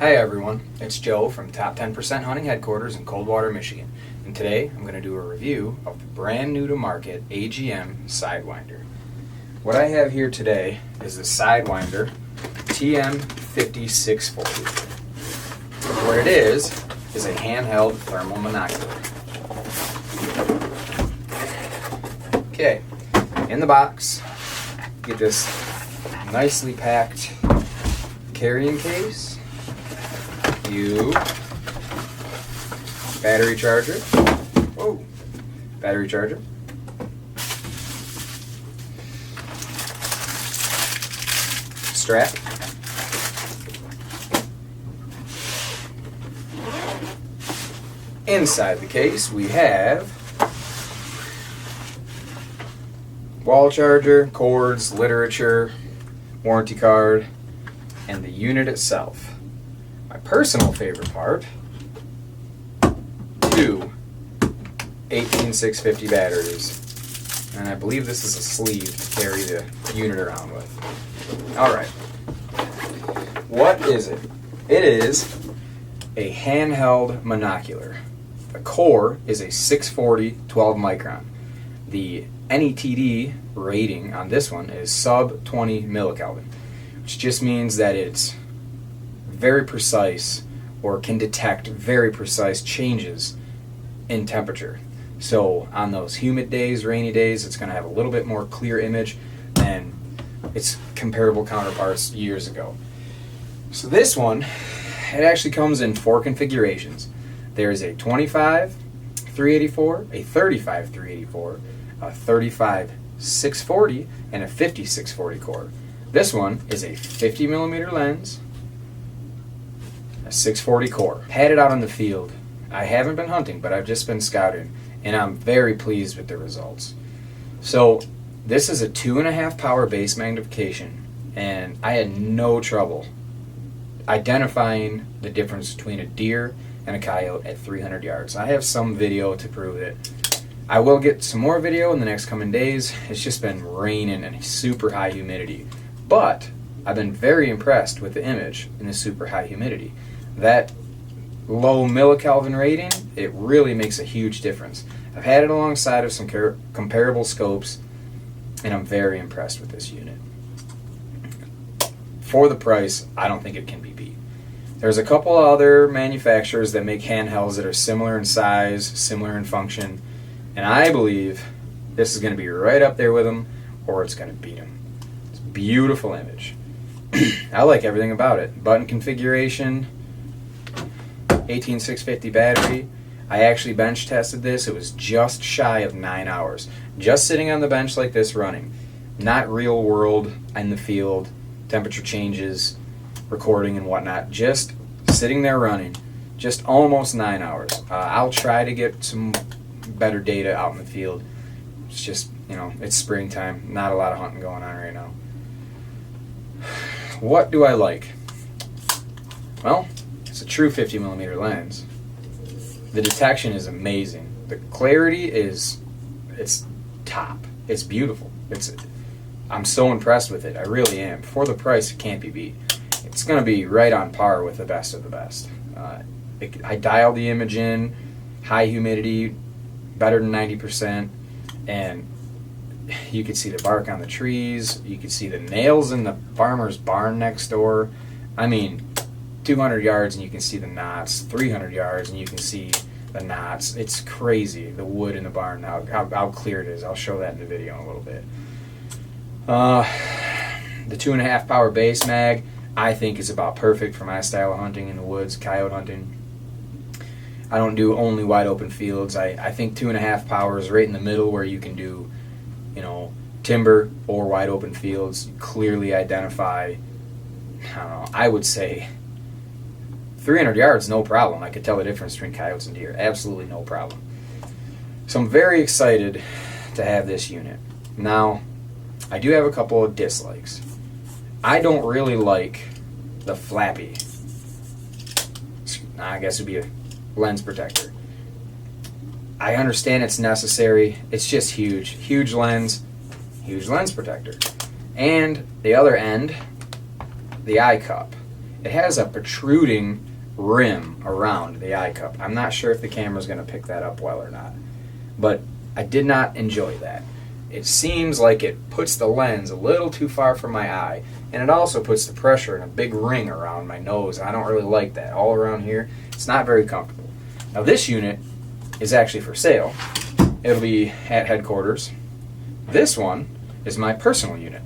Hi everyone, it's Joe from Top 10% Hunting Headquarters in Coldwater, Michigan, and today I'm going to do a review of the brand new to market AGM Sidewinder. What I have here today is the Sidewinder TM5640. What it is a handheld thermal monocular. Okay, in the box, get this nicely packed carrying case. Battery charger. Whoa. Battery charger. Strap. Inside the case we have wall charger, cords, literature, warranty card, and the unit itself. My personal favorite part, two 18650 batteries, and I believe this is a sleeve to carry the unit around with. Alright, what is it? It is a handheld monocular. The core is a 640 12 micron. The NETD rating on this one is sub 20 millikelvin, which just means that it's very precise, or can detect very precise changes in temperature. So on those humid days, rainy days, it's going to have a little bit more clear image than its comparable counterparts years ago. So this one, it actually comes in 4 configurations. There's a 25 384, a 35 384, a 35 640, and a 50 640 core. This one is a 50 millimeter lens, a 640 core. Had it out in the field. I haven't been hunting, but I've just been scouting, and I'm very pleased with the results. So this is a 2.5 power base magnification, and I had no trouble identifying the difference between a deer and a coyote at 300 yards. I have some video to prove it. I will get some more video in the next coming days. It's just been raining and super high humidity, but I've been very impressed with the image in the super high humidity. That low millikelvin rating, it really makes a huge difference. I've had it alongside of some comparable scopes, and I'm very impressed with this unit. For the price, I don't think it can be beat. There's a couple other manufacturers that make handhelds that are similar in size, similar in function, and I believe this is going to be right up there with them, or it's going to beat them. It's a beautiful image. I like everything about it. Button configuration, 18650 battery. I actually bench tested this. It was just shy of 9 hours. Just sitting on the bench like this running. Not real world in the field, temperature changes, recording and whatnot. Just sitting there running. Just almost 9 hours. I'll try to get some better data out in the field. It's just, it's springtime. Not a lot of hunting going on right now. What do I like? Well, it's a true 50 millimeter lens. The detection is amazing. The clarity it's top. It's beautiful. I'm so impressed with it. I really am. For the price, it can't be beat. It's going to be right on par with the best of the best. I dialed the image in, high humidity, better than 90%, and you could see the bark on the trees. You could see the nails in the farmer's barn next door. I mean, 200 yards and you can see the knots. 300 yards and you can see the knots. It's crazy, the wood in the barn, how clear it is. I'll show that in the video in a little bit. The 2.5 power base mag, I think is about perfect for my style of hunting in the woods, coyote hunting. I don't do only wide open fields. I think 2.5 power is right in the middle where you can do, timber or wide open fields. Clearly identify, I would say 300 yards, no problem. I could tell the difference between coyotes and deer. Absolutely no problem. So I'm very excited to have this unit. Now, I do have a couple of dislikes. I don't really like the flappy, I guess it would be a lens protector. I understand it's necessary. It's just huge. Huge lens protector. And the other end, the eye cup. it has a protruding rim around the eye cup. I'm not sure if the camera's going to pick that up well or not, but I did not enjoy that. It seems like it puts the lens a little too far from my eye, and it also puts the pressure in a big ring around my nose. I don't really like that. All around here, it's not very comfortable. Now this unit is actually for sale. It'll be at headquarters. This one is my personal unit.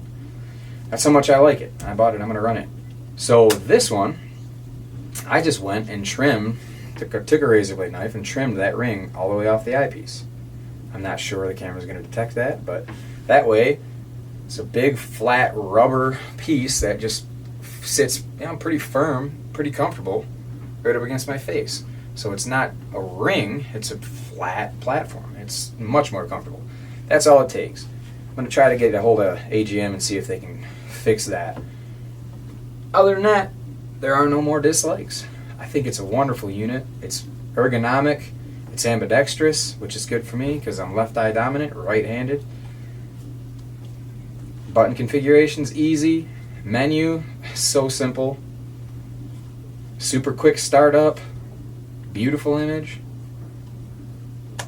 That's how much I like it. I bought it, I'm going to run it. So this one, I just went and trimmed, took a razor blade knife and trimmed that ring all the way off the eyepiece. I'm not sure the camera's going to detect that, but that way it's a big flat rubber piece that just sits pretty firm, pretty comfortable right up against my face. So it's not a ring, it's a flat platform. It's much more comfortable. That's all it takes. I'm going to try to get a hold of AGM and see if they can fix that. Other than that, there are no more dislikes. I think it's a wonderful unit. It's ergonomic. It's ambidextrous, which is good for me because I'm left eye dominant, right-handed. Button configuration's easy. Menu, so simple. Super quick startup. Beautiful image.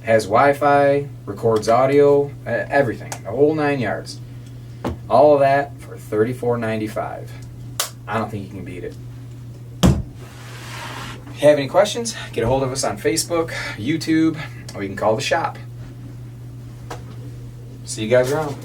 Has Wi-Fi, records audio, everything. The whole 9 yards. All of that for $34.95. I don't think you can beat it. If you have any questions, get a hold of us on Facebook, YouTube, or you can call the shop. See you guys around.